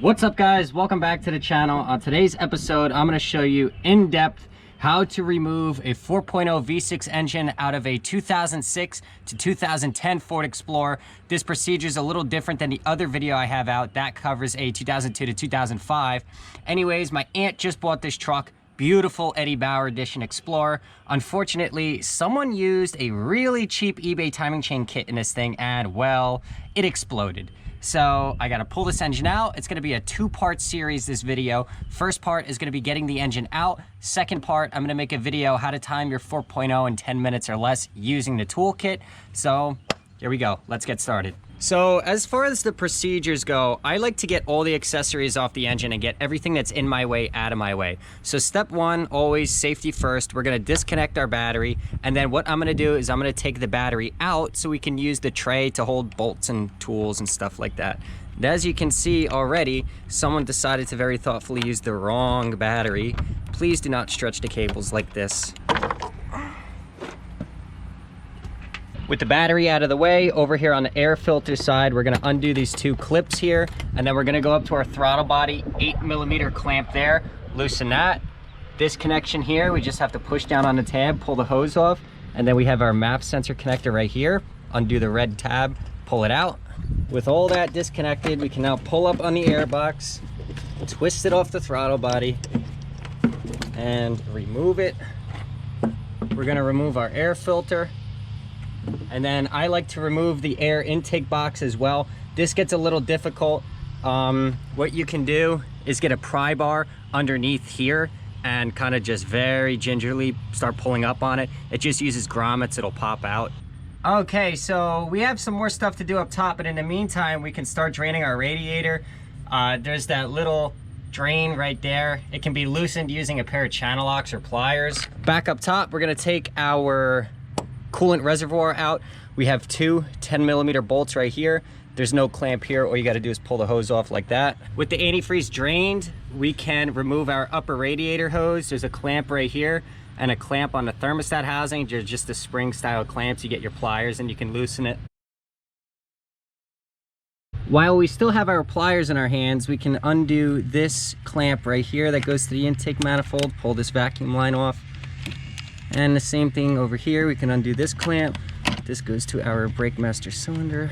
What's up, guys? Welcome back to the channel. On today's episode, I'm going to show you in depth how to remove a 4.0 V6 engine out of a 2006 to 2010 Ford Explorer. This procedure is a little different than the other video I have out that covers a 2002 to 2005. Anyways, my aunt just bought this truck. Beautiful Eddie Bauer edition Explorer. Unfortunately, someone used a really cheap eBay timing chain kit in this thing and, well, it exploded. So I gotta pull this engine out. It's gonna be a two-part series, this video. First part is gonna be getting the engine out. Second part, I'm gonna make a video how to time your 4.0 in 10 minutes or less using the toolkit. So here we go, let's get started. So as far as the procedures go, I like to get all the accessories off the engine and get everything that's in my way out of my way. So step one, always safety first. We're gonna disconnect our battery, and then what I'm gonna do is I'm gonna take the battery out so we can use the tray to hold bolts and tools and stuff like that. And as you can see already, someone decided to very thoughtfully use the wrong battery. Please do not stretch the cables like this. With the battery out of the way, over here on the air filter side, we're gonna undo these two clips here, and then we're gonna go up to our throttle body, 8mm clamp there, loosen that. This connection here, we just have to push down on the tab, pull the hose off, and then we have our map sensor connector right here. Undo the red tab, pull it out. With all that disconnected, we can now pull up on the air box, twist it off the throttle body, and remove it. We're gonna remove our air filter. And then I like to remove the air intake box as well. This gets a little difficult. What you can do is get a pry bar underneath here and kind of just very gingerly start pulling up on it. It just uses grommets, it'll pop out. Okay, so we have some more stuff to do up top, but in the meantime, we can start draining our radiator. There's that little drain right there. It can be loosened using a pair of channel locks or pliers. Back up top, we're gonna take our coolant reservoir out. We have two 10mm bolts right here. There's no clamp here. All you got to do is pull the hose off like that. With the antifreeze drained, we can remove our upper radiator hose. There's a clamp right here and a clamp on the thermostat housing. They're just the spring style clamps. You get your pliers and you can loosen it. While we still have our pliers in our hands, we can undo this clamp right here that goes to the intake manifold, pull this vacuum line off. And the same thing over here, we can undo this clamp. This goes to our brake master cylinder.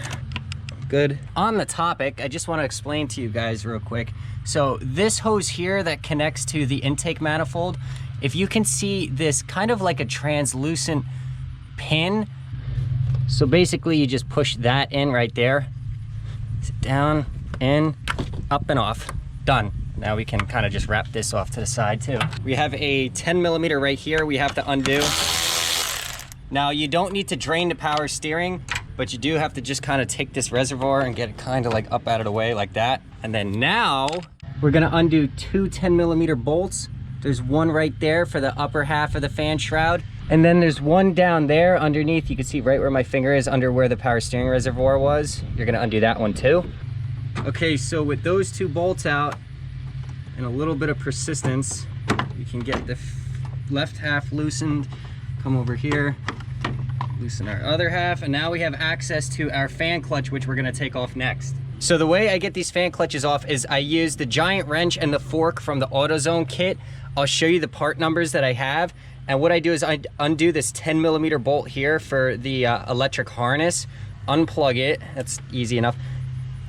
Good. On the topic, I just want to explain to you guys real quick. So this hose here that connects to the intake manifold, if you can see this kind of like a translucent pin. So basically you just push that in right there. Down, in, up and off. Done. Now we can kind of just wrap this off to the side too. We have a 10mm right here we have to undo. Now you don't need to drain the power steering, but you do have to just kind of take this reservoir and get it kind of like up out of the way like that. And then now we're gonna undo two 10mm bolts. There's one right there for the upper half of the fan shroud. And then there's one down there underneath. You can see right where my finger is under where the power steering reservoir was. You're gonna undo that one too. Okay, so with those two bolts out, and a little bit of persistence, we can get the left half loosened. Come over here, loosen our other half, and now we have access to our fan clutch, which we're gonna take off next. So the way I get these fan clutches off is I use the giant wrench and the fork from the AutoZone kit. I'll show you the part numbers that I have, and what I do is I undo this 10mm bolt here for the electric harness, unplug it, that's easy enough.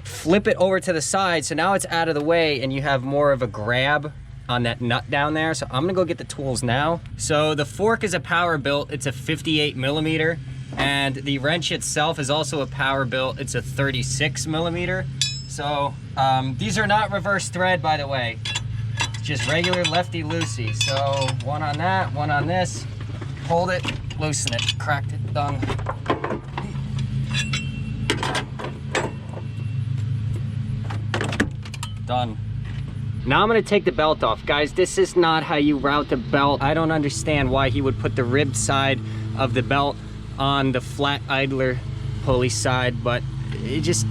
Flip it over to the side, so now it's out of the way and you have more of a grab on that nut down there. So I'm gonna go get the tools now. So the fork is a power built, it's a 58mm, and the wrench itself is also a power built, it's a 36mm. So these are not reverse thread, by the way. It's just regular lefty-loosey. So one on that, one on this, hold it, loosen it, cracked it, done. Done. Now I'm gonna take the belt off. Guys, this is not how you route the belt. I don't understand why he would put the ribbed side of the belt on the flat idler pulley side, but it just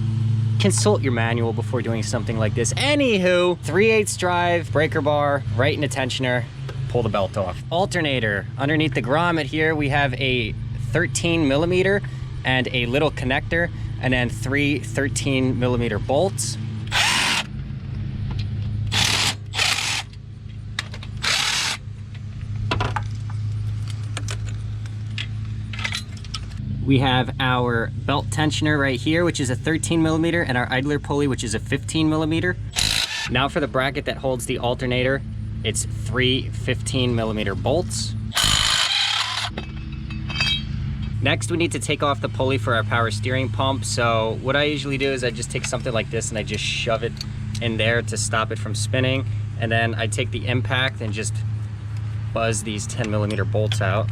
consult your manual before doing something like this. Anywho, 3/8 drive, breaker bar, right in the tensioner, pull the belt off. Alternator, underneath the grommet here, we have a 13mm and a little connector, and then three 13mm bolts. We have our belt tensioner right here, which is a 13 millimeter, and our idler pulley, which is a 15 millimeter. Now for the bracket that holds the alternator, it's 3 15 millimeter bolts. Next, we need to take off the pulley for our power steering pump. So what I usually do is I just take something like this and I just shove it in there to stop it from spinning. And then I take the impact and just buzz these 10 millimeter bolts out.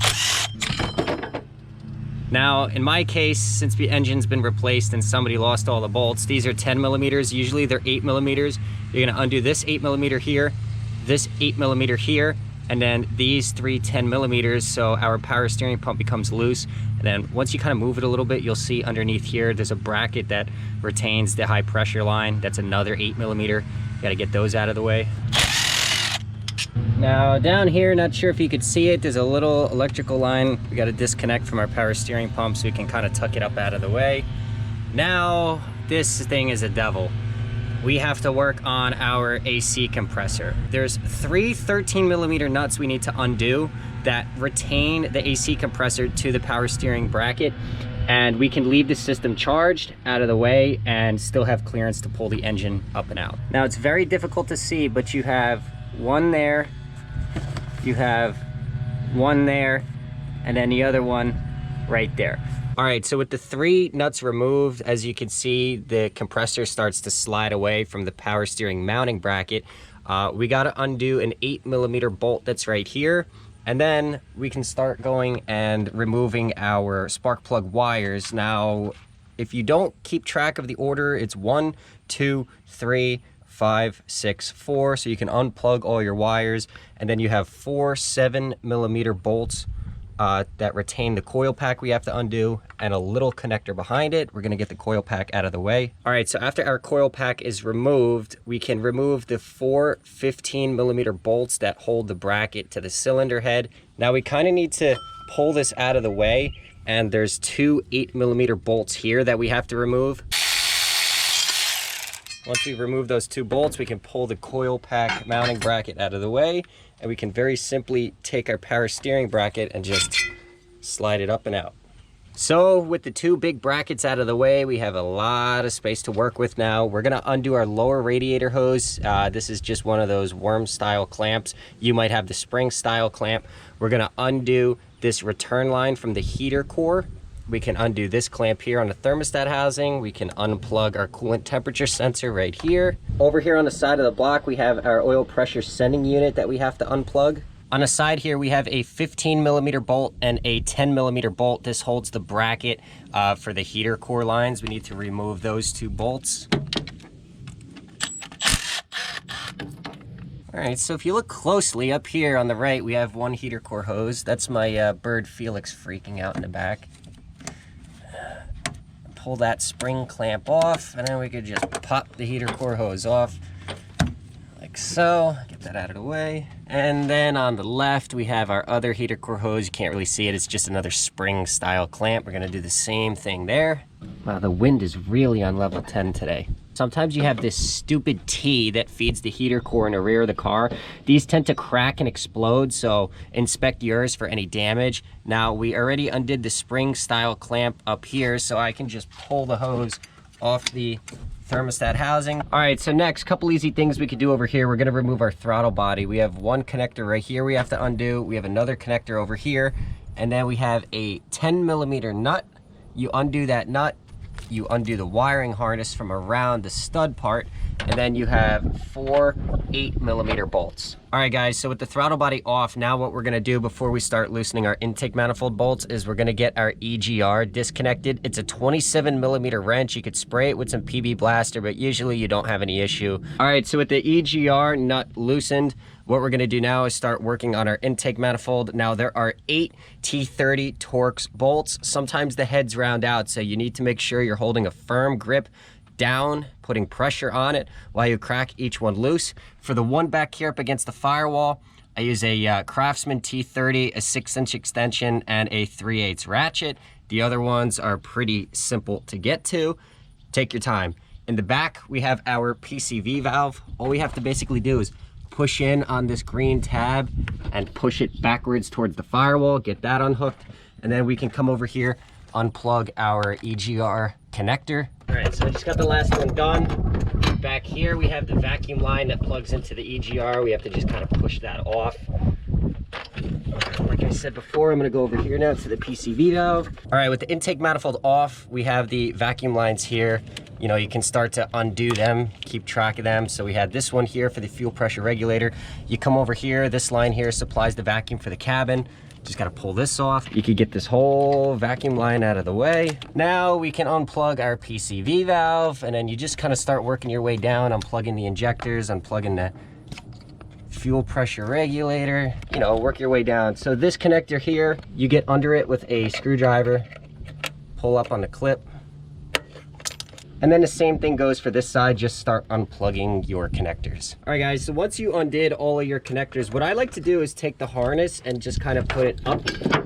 Now, in my case, since the engine's been replaced and somebody lost all the bolts, these are 10 millimeters. Usually they're 8 millimeters. You're gonna undo this 8 millimeter here, this 8 millimeter here, and then these 3 10 millimeters, so our power steering pump becomes loose. And then once you kind of move it a little bit, you'll see underneath here, there's a bracket that retains the high pressure line. That's another 8 millimeter. You gotta get those out of the way. Now down here, not sure if you could see it, there's a little electrical line we got to disconnect from our power steering pump so we can kind of tuck it up out of the way. Now this thing is a devil. We have to work on our AC compressor. There's 3 13 millimeter nuts we need to undo that retain the AC compressor to the power steering bracket, and we can leave the system charged out of the way and still have clearance to pull the engine up and out. Now it's very difficult to see, but you have one there, you have one there, and then the other one right there. All right, so with the 3 nuts removed, as you can see, the compressor starts to slide away from the power steering mounting bracket. We got to undo an 8 millimeter bolt that's right here, and then we can start going and removing our spark plug wires. Now, if you don't keep track of the order, it's 1 2 3 5 6 4, so you can unplug all your wires, and then you have 4 7 millimeter bolts that retain the coil pack we have to undo, and a little connector behind it. We're gonna get the coil pack out of the way. All right, so after our coil pack is removed, we can remove the 4 15 millimeter bolts that hold the bracket to the cylinder head. Now we kind of need to pull this out of the way, and there's 2 8 millimeter bolts here that we have to remove. Once we remove those 2 bolts, we can pull the coil pack mounting bracket out of the way, and we can very simply take our power steering bracket and just slide it up and out. So with the 2 big brackets out of the way, we have a lot of space to work with now. We're gonna undo our lower radiator hose. This is just one of those worm style clamps. You might have the spring style clamp. We're gonna undo this return line from the heater core. We can undo this clamp here on the thermostat housing. We can unplug our coolant temperature sensor right here. Over here on the side of the block, we have our oil pressure sending unit that we have to unplug. On the side here, we have a 15 millimeter bolt and a 10 millimeter bolt. This holds the bracket for the heater core lines. We need to remove those 2 bolts. All right, so if you look closely up here on the right, we have 1 heater core hose. That's my bird Felix freaking out in the back. Pull that spring clamp off, and then we could just pop the heater core hose off like so. Get that out of the way. And then on the left, we have our other heater core hose. You can't really see it. It's just another spring style clamp. We're gonna do the same thing there. Wow, the wind is really on level 10 today. Sometimes you have this stupid T that feeds the heater core in the rear of the car. These tend to crack and explode, so inspect yours for any damage. Now, we already undid the spring style clamp up here, so I can just pull the hose off the thermostat housing. All right, so next, couple easy things we could do over here. We're gonna remove our throttle body. We have 1 connector right here we have to undo. We have another connector over here, and then we have a 10 millimeter nut. You undo that nut, you undo the wiring harness from around the stud part, and then you have 4 8 millimeter bolts. All right guys, so with the throttle body off, now what we're gonna do before we start loosening our intake manifold bolts is we're gonna get our EGR disconnected. It's a 27 millimeter wrench. You could spray it with some PB Blaster, but usually you don't have any issue. All right, so with the EGR nut loosened, what we're gonna do now is start working on our intake manifold. Now there are 8 T30 Torx bolts. Sometimes the heads round out, so you need to make sure you're holding a firm grip down, putting pressure on it while you crack each one loose. For the one back here up against the firewall, I use a Craftsman T30, a 6-inch extension, and a 3/8 ratchet. The other ones are pretty simple to get to. Take your time. In the back, we have our PCV valve. All we have to basically do is push in on this green tab and push it backwards towards the firewall, get that unhooked, and then we can come over here, unplug our EGR connector. All right, so I just got the last one done. Back here we have the vacuum line that plugs into the EGR. We have to just kind of push that off. Like I said before, I'm gonna go over here now to the PCV valve. All right, with the intake manifold off, we have the vacuum lines here. You know, you can start to undo them, keep track of them. So we had this one here for the fuel pressure regulator. You come over here, this line here supplies the vacuum for the cabin. Just gotta pull this off. You could get this whole vacuum line out of the way. Now we can unplug our PCV valve, and then you just kind of start working your way down, unplugging the injectors, unplugging the fuel pressure regulator, you know, work your way down. So this connector here, you get under it with a screwdriver, pull up on the clip. And then the same thing goes for this side, just start unplugging your connectors. All right guys, so once you undid all of your connectors, what I like to do is take the harness and just kind of put it up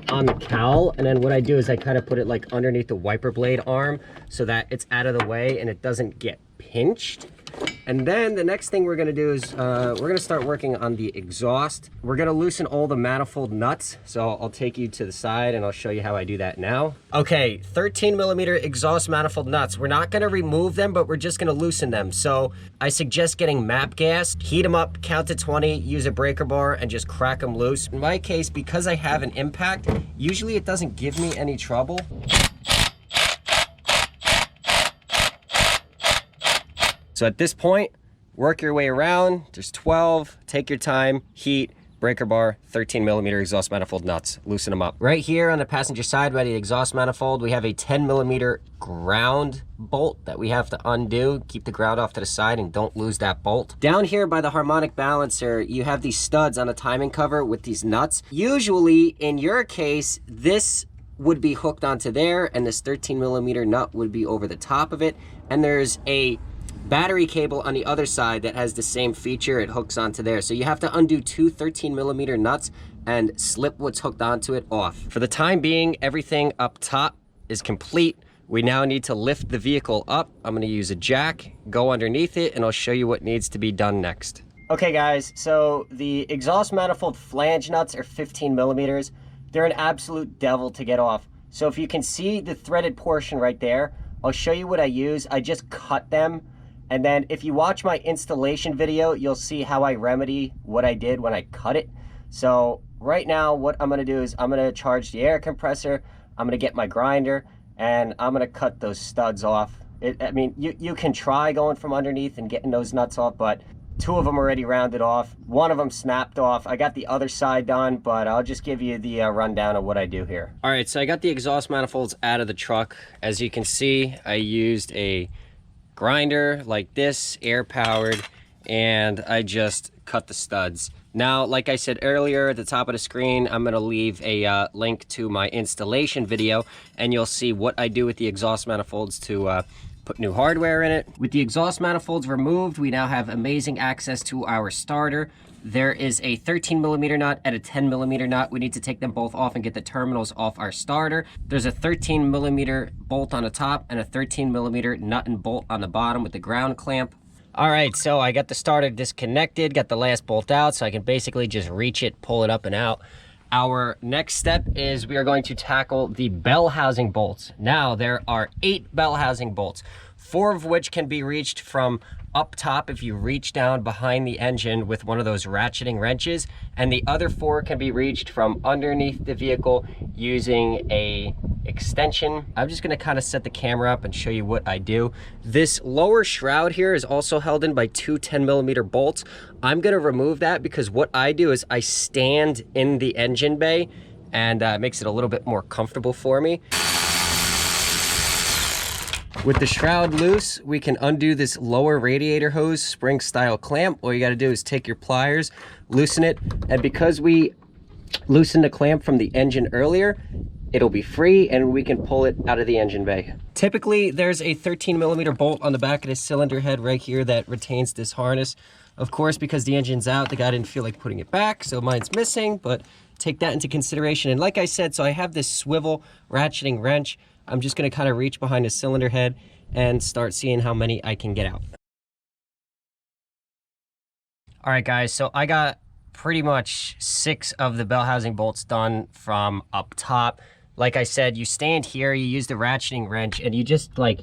on the cowl. And then what I do is I kind of put it like underneath the wiper blade arm so that it's out of the way and it doesn't get pinched. And then the next thing we're gonna do is we're gonna start working on the exhaust. We're gonna loosen all the manifold nuts. So I'll take you to the side and I'll show you how I do that now. Okay, 13mm exhaust manifold nuts. We're not gonna remove them, but we're just gonna loosen them. So I suggest getting MAP gas, heat them up, count to 20, use a breaker bar and just crack them loose. In my case, because I have an impact, usually it doesn't give me any trouble. So at this point, work your way around. There's 12, take your time, heat, breaker bar, 13mm exhaust manifold nuts, loosen them up. Right here on the passenger side by the exhaust manifold, we have a 10mm ground bolt that we have to undo. Keep the ground off to the side and don't lose that bolt. Down here by the harmonic balancer, you have these studs on the timing cover with these nuts. Usually, in your case, this would be hooked onto there and this 13mm nut would be over the top of it. And there's a battery cable on the other side that has the same feature. It hooks onto there. So you have to undo two 13mm nuts and slip what's hooked onto it off. For the time being, everything up top is complete. We now need to lift the vehicle up. I'm gonna use a jack, go underneath it, and I'll show you what needs to be done next. Okay guys, so the exhaust manifold flange nuts are 15mm. They're an absolute devil to get off. So if you can see the threaded portion right there, I'll show you what I use. I just cut them. And then if you watch my installation video, you'll see how I remedy what I did when I cut it. So right now, what I'm gonna do is I'm gonna charge the air compressor, I'm gonna get my grinder, and I'm gonna cut those studs off. I mean, you can try going from underneath and getting those nuts off, but two of them already rounded off. One of them snapped off. I got the other side done, but I'll just give you the rundown of what I do here. All right, so I got the exhaust manifolds out of the truck. As you can see, I used a grinder like this, air powered, and I just cut the studs. Now, like I said earlier, at the top of the screen, I'm gonna leave a link to my installation video, and you'll see what I do with the exhaust manifolds to put new hardware in it. With the exhaust manifolds removed, we now have amazing access to our starter. There is a 13mm nut and a 10mm nut. We need to take them both off and get the terminals off our starter. There's a 13mm bolt on the top and a 13mm nut and bolt on the bottom with the ground clamp. All right, so I got the starter disconnected, got the last bolt out, so I can basically just reach it, pull it up and out. Our next step is we are going to tackle the bell housing bolts. Now, there are 8 bell housing bolts, 4 of which can be reached from up top if you reach down behind the engine with one of those ratcheting wrenches, and the other 4 can be reached from underneath the vehicle using a extension. I'm just gonna kind of set the camera up and show you what I do. This lower shroud here is also held in by 2 10mm bolts. I'm gonna remove that because what I do is I stand in the engine bay, and it makes it a little bit more comfortable for me. With the shroud loose, we can undo this lower radiator hose spring style clamp. All you gotta do is take your pliers, loosen it, and because we loosened the clamp from the engine earlier, it'll be free and we can pull it out of the engine bay. Typically, there's a 13mm bolt on the back of this cylinder head right here that retains this harness. Of course, because the engine's out, the guy didn't feel like putting it back, so mine's missing, but take that into consideration. And like I said, so I have this swivel ratcheting wrench. I'm just gonna kind of reach behind the cylinder head and start seeing how many I can get out. All right, guys, so I got pretty much 6 of the bell housing bolts done from up top. like I said, you stand here, you use the ratcheting wrench, and you just like,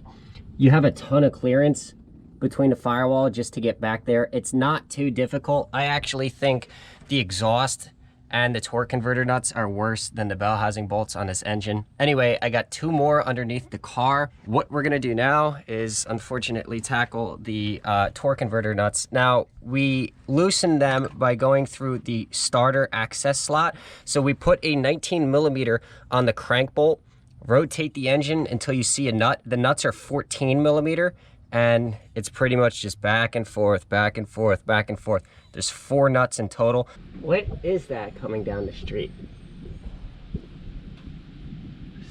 you have a ton of clearance between the firewall just to get back there. It's not too difficult. I actually think the exhaust and the torque converter nuts are worse than the bell housing bolts on this engine. Anyway, I got 2 more underneath the car. What we're gonna do now is unfortunately tackle the torque converter nuts. Now, we loosen them by going through the starter access slot. So we put a 19mm on the crank bolt, rotate the engine until you see a nut. The nuts are 14mm, and it's pretty much just back and forth, back and forth, back and forth. There's 4 nuts in total. What is that coming down the street?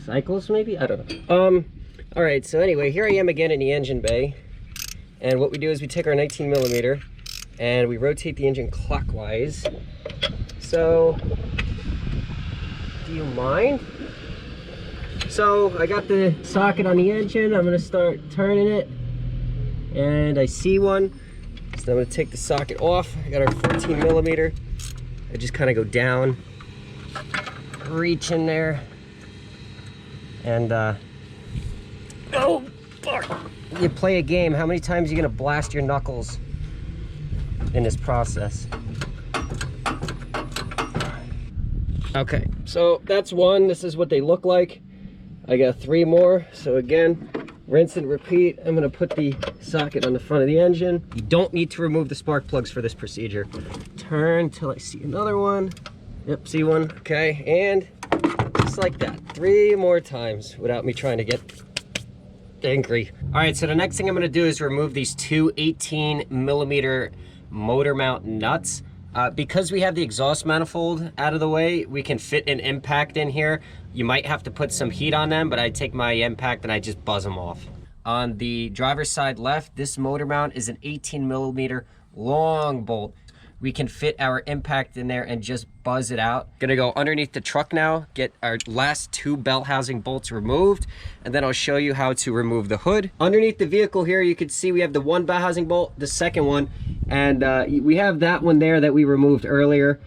Cycles, maybe? I don't know. All right, so anyway, here I am again in the engine bay. And what we do is we take our 19mm and we rotate the engine clockwise. So, do you mind? So, I got the socket on the engine. I'm gonna start turning it. And I see one. So I'm gonna take the socket off. I got our 14mm. I just kind of go down, reach in there, and oh, you play a game. How many times are you gonna blast your knuckles in this process? Okay, so that's one. This is what they look like. I got 3 more. So again, rinse and repeat. I'm gonna put the socket on the front of the engine. You don't need to remove the spark plugs for this procedure. Turn till I see another one. Yep, see one, okay. And just like that, 3 more times without me trying to get angry. All right, so the next thing I'm gonna do is remove these 2 18mm motor mount nuts. Because we have the exhaust manifold out of the way, we can fit an impact in here. You might have to put some heat on them, but I take my impact and I just buzz them off. On the driver's side left, this motor mount is an 18mm long bolt. We can fit our impact in there and just buzz it out. Gonna go underneath the truck now, get our last 2 belt housing bolts removed, and then I'll show you how to remove the hood. Underneath the vehicle here, you can see we have the 1 belt housing bolt, the second one, and we have that one there that we removed earlier.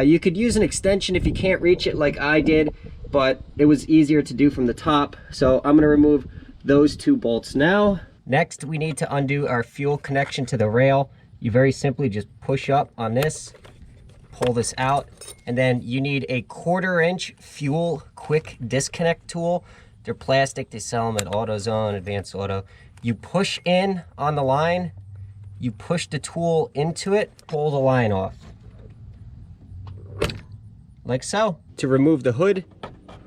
You could use an extension if you can't reach it like I did, but it was easier to do from the top. So I'm gonna remove those 2 bolts now. Next, we need to undo our fuel connection to the rail. You very simply just push up on this, pull this out, and then you need a 1/4 inch fuel quick disconnect tool. They're plastic, they sell them at AutoZone, Advanced Auto. You push in on the line, you push the tool into it, pull the line off. Like so. To remove the hood,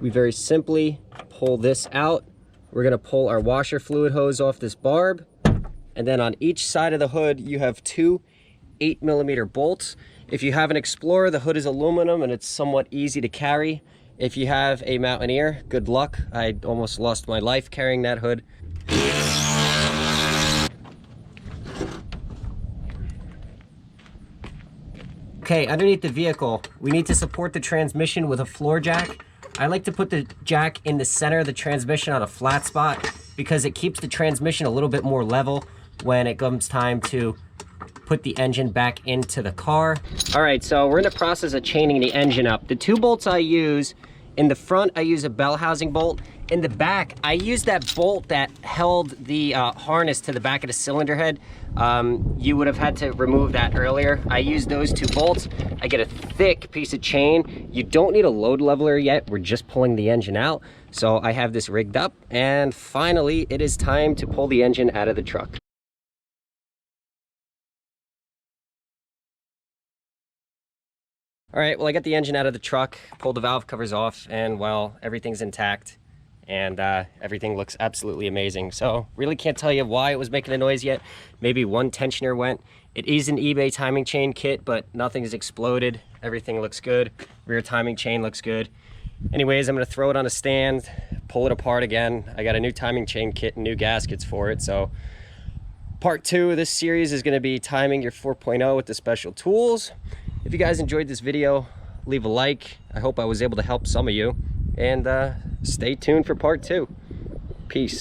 we very simply pull this out. We're gonna pull our washer fluid hose off this barb. And then on each side of the hood, you have 2 8mm bolts. If you have an Explorer, the hood is aluminum and it's somewhat easy to carry. If you have a Mountaineer, good luck. I almost lost my life carrying that hood. Okay, underneath the vehicle, we need to support the transmission with a floor jack. I like to put the jack in the center of the transmission on a flat spot because it keeps the transmission a little bit more level when it comes time to put the engine back into the car. All right, so we're in the process of chaining the engine up. The 2 bolts I use, in the front, I use a bell housing bolt. In the back, I use that bolt that held the harness to the back of the cylinder head. You would have had to remove that earlier. I use those 2 bolts. I get a thick piece of chain. You don't need a load leveler yet. We're just pulling the engine out. So I have this rigged up, and finally, it is time to pull the engine out of the truck. All right, well, I got the engine out of the truck, pulled the valve covers off, and well, everything's intact, and everything looks absolutely amazing. So really can't tell you why it was making a noise yet. Maybe one tensioner went. It is an eBay timing chain kit, but nothing's exploded. Everything looks good. Rear timing chain looks good. Anyways, I'm gonna throw it on a stand, pull it apart again. I got a new timing chain kit and new gaskets for it. So part 2 of this series is gonna be timing your 4.0 with the special tools. If you guys enjoyed this video, leave a like. I hope I was able to help some of you. And stay tuned for part 2. Peace.